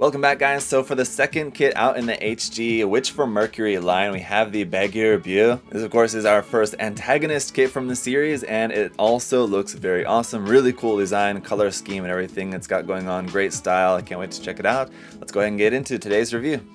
Welcome back, guys. So for the second kit out in the HG Witch of Mercury line, we have the Beguir-Beu. This of course is our first antagonist kit from the series, and it also looks very awesome. Really cool design, color scheme, and everything it's got going on. Great style. I can't wait to check it out. Let's go ahead and get into today's review.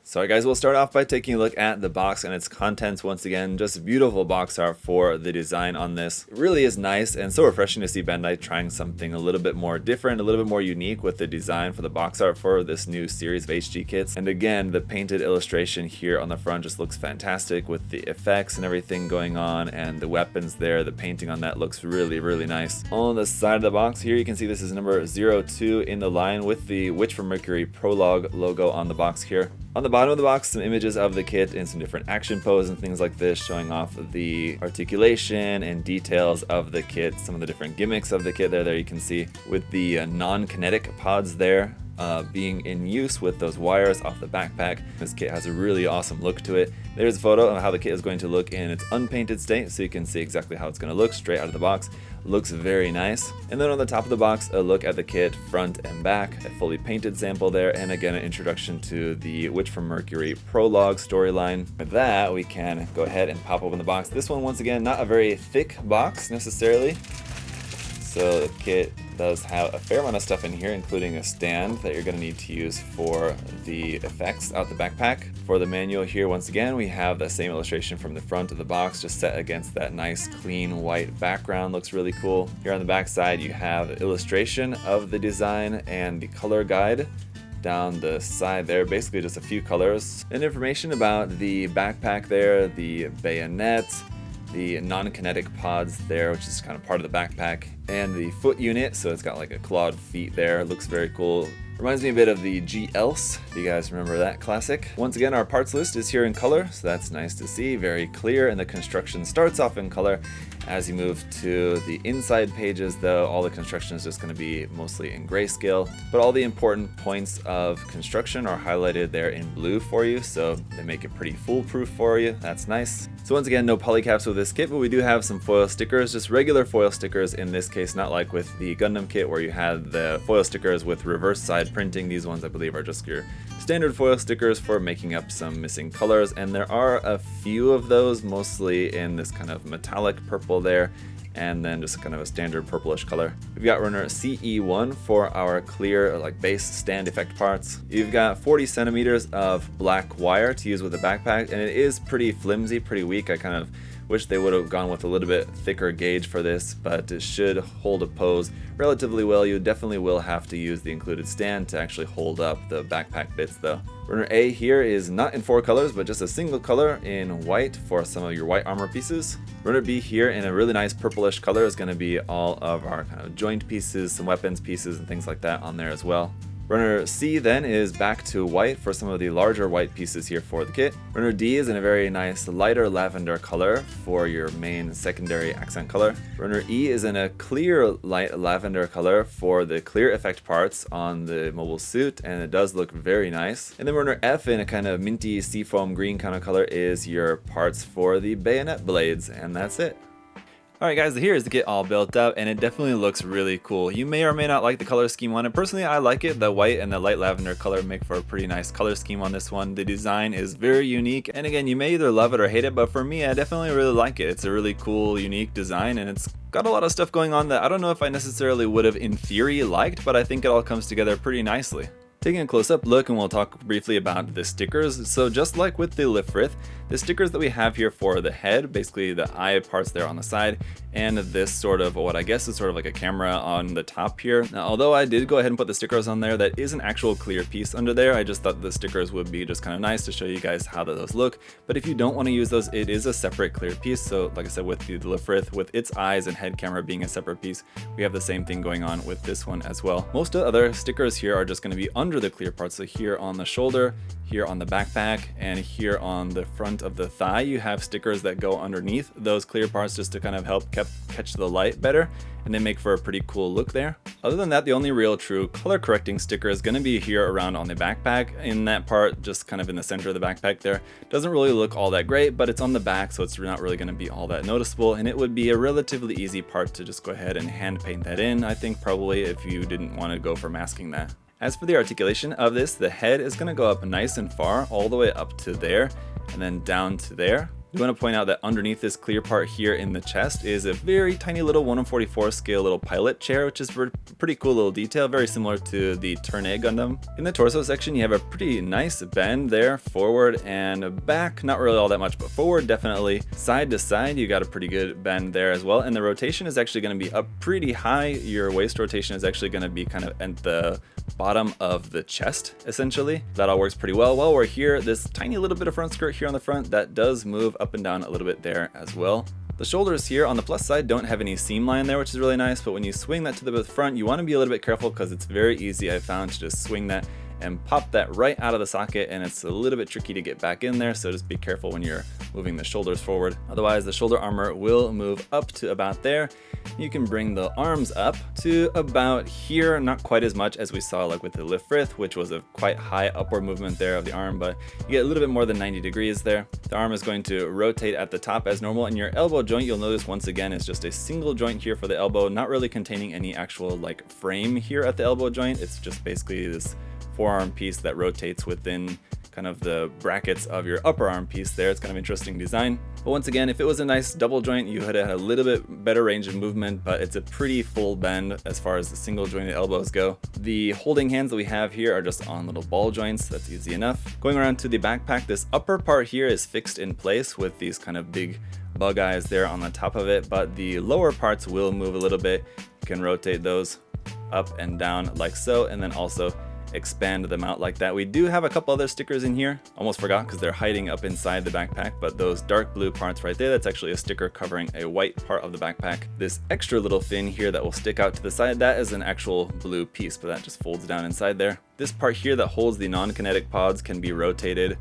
So alright guys, we'll start off by taking a look at the box and its contents. Once again, just a beautiful box art for the design on this. It really is nice and so refreshing to see Bandai trying something a little bit more different, a little bit more unique with the design for the box art for this new series of HG kits. And again, the painted illustration here on the front just looks fantastic with the effects and everything going on, and the weapons there, the painting on that looks really nice. On the side of the box here, you can see this is number 02 in the line with the Witch of Mercury Prologue logo on the box here. On the bottom of the box, some images of the kit and some different action poses and things like this, showing off the articulation and details of the kit, some of the different gimmicks of the kit there you can see, with the non-kinetic pods there being in use with those wires off the backpack. This kit has a really awesome look to it. There's a photo of how the kit is going to look in its unpainted state, so you can see exactly how it's going to look straight out of the box. Looks very nice. And then on the top of the box, a look at the kit front and back, a fully painted sample there, and again an introduction to the Witch of Mercury Prologue storyline. With that, we can go ahead and pop open the box. This one, once again, not a very thick box necessarily. So the kit does have a fair amount of stuff in here, including a stand that you're going to need to use for the effects out the backpack. For the manual here, once again, we have the same illustration from the front of the box, just set against that nice clean white background. Looks really cool. Here on the back side, you have illustration of the design and the color guide down the side there, basically just a few colors. And information about the backpack there, the bayonet, the non-kinetic pods there, which is kind of part of the backpack, and the foot unit, so it's got like a clawed feet there. Looks very cool. Reminds me a bit of the G-Else, if you guys remember that classic. Once again, our parts list is here in color, so that's nice to see, very clear, and the construction starts off in color. As you move to the inside pages, though, all the construction is just going to be mostly in grayscale, but all the important points of construction are highlighted there in blue for you, so they make it pretty foolproof for you. That's nice. So once again, no polycaps with this kit, but we do have some foil stickers, just regular foil stickers in this case, not like with the Gundam kit where you had the foil stickers with reverse side printing. These ones I believe are just your standard foil stickers for making up some missing colors, and there are a few of those, mostly in this kind of metallic purple there, and then just kind of a standard purplish color. We've got runner CE1 for our clear like base stand effect parts. You've got 40 centimeters of black wire to use with the backpack, and it is pretty flimsy, pretty weak. I kind of wish they would have gone with a little bit thicker gauge for this, but it should hold a pose relatively well. You definitely will have to use the included stand to actually hold up the backpack bits though. Runner A here is not in 4 colors, but just a single color in white for some of your white armor pieces. Runner B here in a really nice purplish color is going to be all of our kind of joint pieces, some weapons pieces and things like that on there as well. Runner C then is back to white for some of the larger white pieces here for the kit. Runner D is in a very nice lighter lavender color for your main secondary accent color. Runner E is in a clear light lavender color for the clear effect parts on the mobile suit, and it does look very nice. And then runner F in a kind of minty seafoam green kind of color is your parts for the bayonet blades, and that's it. Alright guys, here is the kit all built up, and it definitely looks really cool. You may or may not like the color scheme on it. Personally, I like it. The white and the light lavender color make for a pretty nice color scheme on this one. The design is very unique, and again, you may either love it or hate it, but for me, I definitely really like it. It's a really cool, unique design, and it's got a lot of stuff going on that I don't know if I necessarily would have in theory liked, but I think it all comes together pretty nicely. Taking a close-up look, and we'll talk briefly about the stickers. So just like with the Lifrith, the stickers that we have here for the head, basically the eye parts there on the side, and this sort of what I guess is sort of like a camera on the top here. Now, although I did go ahead and put the stickers on there, that is an actual clear piece under there. I just thought the stickers would be just kind of nice to show you guys how those look. But if you don't want to use those, it is a separate clear piece. So like I said, with the Lifrith, with its eyes and head camera being a separate piece, we have the same thing going on with this one as well. Most of the other stickers here are just going to be under under the clear parts. So here on the shoulder, here on the backpack, and here on the front of the thigh, you have stickers that go underneath those clear parts just to kind of help catch the light better, and they make for a pretty cool look there. Other than that, the only real true color correcting sticker is going to be here around on the backpack. In that part, just kind of in the center of the backpack there. Doesn't really look all that great, but it's on the back, so it's not really going to be all that noticeable, and it would be a relatively easy part to just go ahead and hand paint that in, I think, probably, if you didn't want to go for masking that. As for the articulation of this, the head is going to go up nice and far, all the way up to there, and then down to there. I want to point out that underneath this clear part here in the chest is a very tiny little 1/44 scale little pilot chair, which is a pretty cool little detail, very similar to the Turn A Gundam. In the torso section, you have a pretty nice bend there, forward and back, not really all that much, but forward definitely. Side to side, you got a pretty good bend there as well, and the rotation is actually going to be up pretty high. Your waist rotation is actually going to be kind of at the bottom of the chest, essentially. That all works pretty well. While we're here, this tiny little bit of front skirt here on the front, that does move up and down a little bit there as well. The shoulders here on the plus side don't have any seam line there, which is really nice, but when you swing that to the front, you want to be a little bit careful because it's very easy, I found, to just swing that and pop that right out of the socket, and it's a little bit tricky to get back in there, so just be careful when you're moving the shoulders forward. Otherwise, the shoulder armor will move up to about there. You can bring the arms up to about here, not quite as much as we saw like with the Lifrith, which was a quite high upward movement there of the arm, but you get a little bit more than 90 degrees there. The arm is going to rotate at the top as normal, and your elbow joint, you'll notice once again, is just a single joint here for the elbow, not really containing any actual like frame here at the elbow joint. It's just basically this forearm piece that rotates within kind of the brackets of your upper arm piece there. It's kind of interesting design. But once again, if it was a nice double joint, you would have had a little bit better range of movement, but it's a pretty full bend as far as the single jointed elbows go. The holding hands that we have here are just on little ball joints. That's easy enough. Going around to the backpack, this upper part here is fixed in place with these kind of big bug eyes there on the top of it, but the lower parts will move a little bit. You can rotate those up and down like so, and then also expand them out like that. We do have a couple other stickers in here. Almost forgot because they're hiding up inside the backpack, but those dark blue parts right there, that's actually a sticker covering a white part of the backpack. This extra little fin here that will stick out to the side, that is an actual blue piece, but that just folds down inside there. This part here that holds the non-kinetic pods can be rotated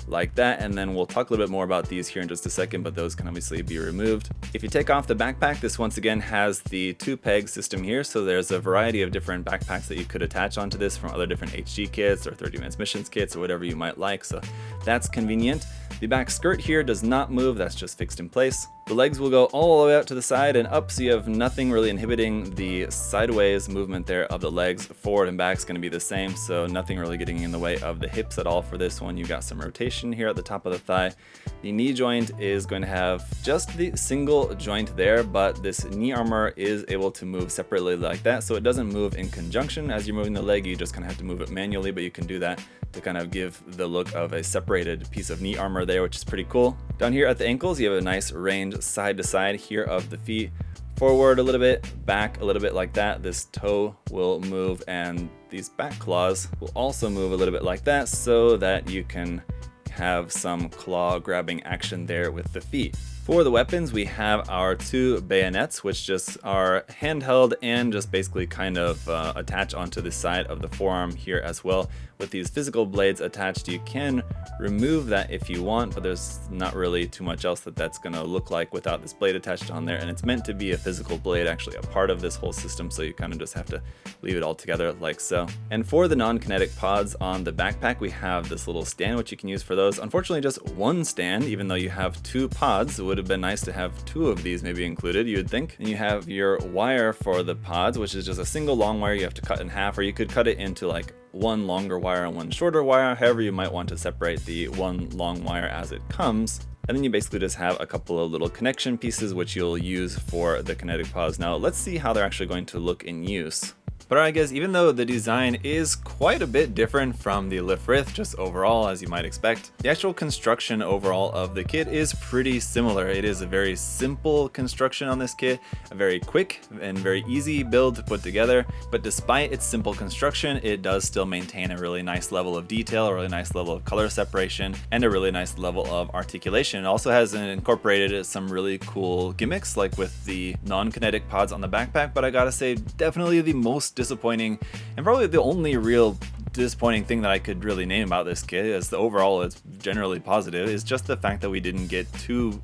like that, and then we'll talk a little bit more about these here in just a second, but those can obviously be removed. If you take off the backpack, this once again has the 2-peg system here, so there's a variety of different backpacks that you could attach onto this from other different HG kits or 30 minutes missions kits or whatever you might like, so that's convenient. The back skirt here does not move, that's just fixed in place. The legs will go all the way out to the side and up, so you have nothing really inhibiting the sideways movement there of the legs. Forward and back is going to be the same, so nothing really getting in the way of the hips at all for this one. You've got some rotation here at the top of the thigh. The knee joint is going to have just the single joint there, but this knee armor is able to move separately like that, so it doesn't move in conjunction as you're moving the leg. You just kind of have to move it manually, but you can do that to kind of give the look of a separated piece of knee armor there, which is pretty cool. Down here at the ankles, you have a nice range side to side here of the feet. Forward a little bit, back a little bit like that. This toe will move, and these back claws will also move a little bit like that, so that you can have some claw grabbing action there with the feet. For the weapons, we have our 2 bayonets, which just are handheld and just basically kind of attach onto the side of the forearm here as well. With these physical blades attached, you can remove that if you want, but there's not really too much else that's going to look like without this blade attached on there. And it's meant to be a physical blade, actually a part of this whole system, so you kind of just have to leave it all together like so. And for the non-kinetic pods on the backpack, we have this little stand which you can use for those. Unfortunately, just one stand, even though you have 2 pods. It would have been nice to have 2 of these maybe included, you would think. And you have your wire for the pods, which is just a single long wire you have to cut in half, or you could cut it into like one longer wire and one shorter wire, however you might want to separate the one long wire as it comes. And then you basically just have a couple of little connection pieces which you'll use for the kinetic pods. Now let's see how they're actually going to look in use. But alright guys, even though the design is quite a bit different from the Lifrith, just overall as you might expect, the actual construction overall of the kit is pretty similar. It is a very simple construction on this kit, a very quick and very easy build to put together, but despite its simple construction, it does still maintain a really nice level of detail, a really nice level of color separation, and a really nice level of articulation. It also has incorporated some really cool gimmicks, like with the non-kinetic pods on the backpack, but I gotta say, definitely the most disappointing and probably the only real disappointing thing that I could really name about this kit, as the overall it's generally positive, is just the fact that we didn't get two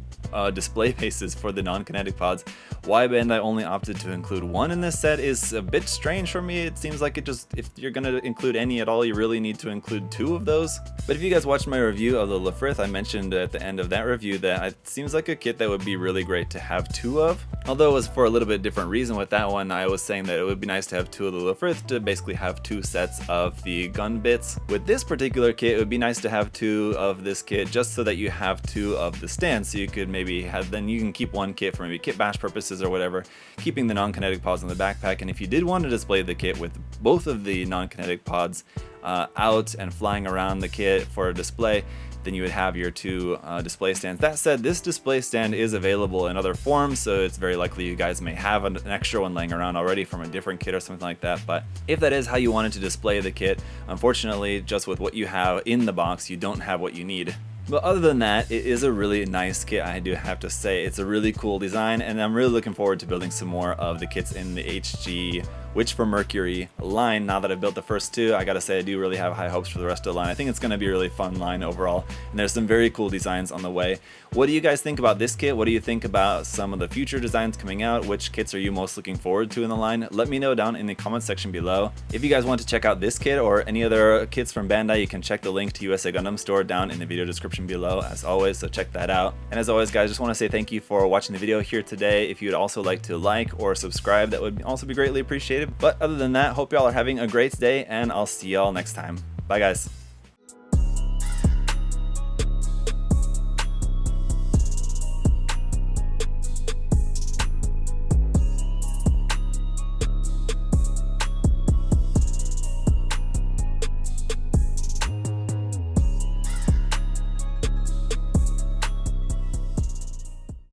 display bases for the non-kinetic pods. Why Bandai only opted to include one in this set is a bit strange for me. It seems like if you're gonna include any at all, you really need to include two of those. But if you guys watched my review of the Lefrith, I mentioned at the end of that review that it seems like a kit that would be really great to have two of. Although it was for a little bit different reason with that one. I was saying that it would be nice to have two of the Lefrith to basically have two sets of the gun bits. With this particular kit, it would be nice to have two of this kit just so that you have two of the stands, so you could maybe have, then you can keep one kit for maybe kit bash purposes or whatever, keeping the non-kinetic pods in the backpack. And if you did want to display the kit with both of the non-kinetic pods out and flying around the kit for a display, then you would have your two display stands. That said, this display stand is available in other forms, so it's very likely you guys may have an extra one laying around already from a different kit or something like that. But if that is how you wanted to display the kit, unfortunately, just with what you have in the box, you don't have what you need. But other than that, it is a really nice kit, I do have to say. It's a really cool design, and I'm really looking forward to building some more of the kits in the HG Witch of Mercury line. Now that I've built the first two, I gotta say I do really have high hopes for the rest of the line. I think it's gonna be a really fun line overall, and there's some very cool designs on the way. What do you guys think about this kit? What do you think about some of the future designs coming out? Which kits are you most looking forward to in the line? Let me know down in the comment section below. If you guys want to check out this kit or any other kits from Bandai, you can check the link to USA Gundam Store down in the video description below as always, so check that out. And as always guys, just want to say thank you for watching the video here today. If you'd also like to like or subscribe, that would also be greatly appreciated. But other than that, hope y'all are having a great day, and I'll see y'all next time. Bye guys.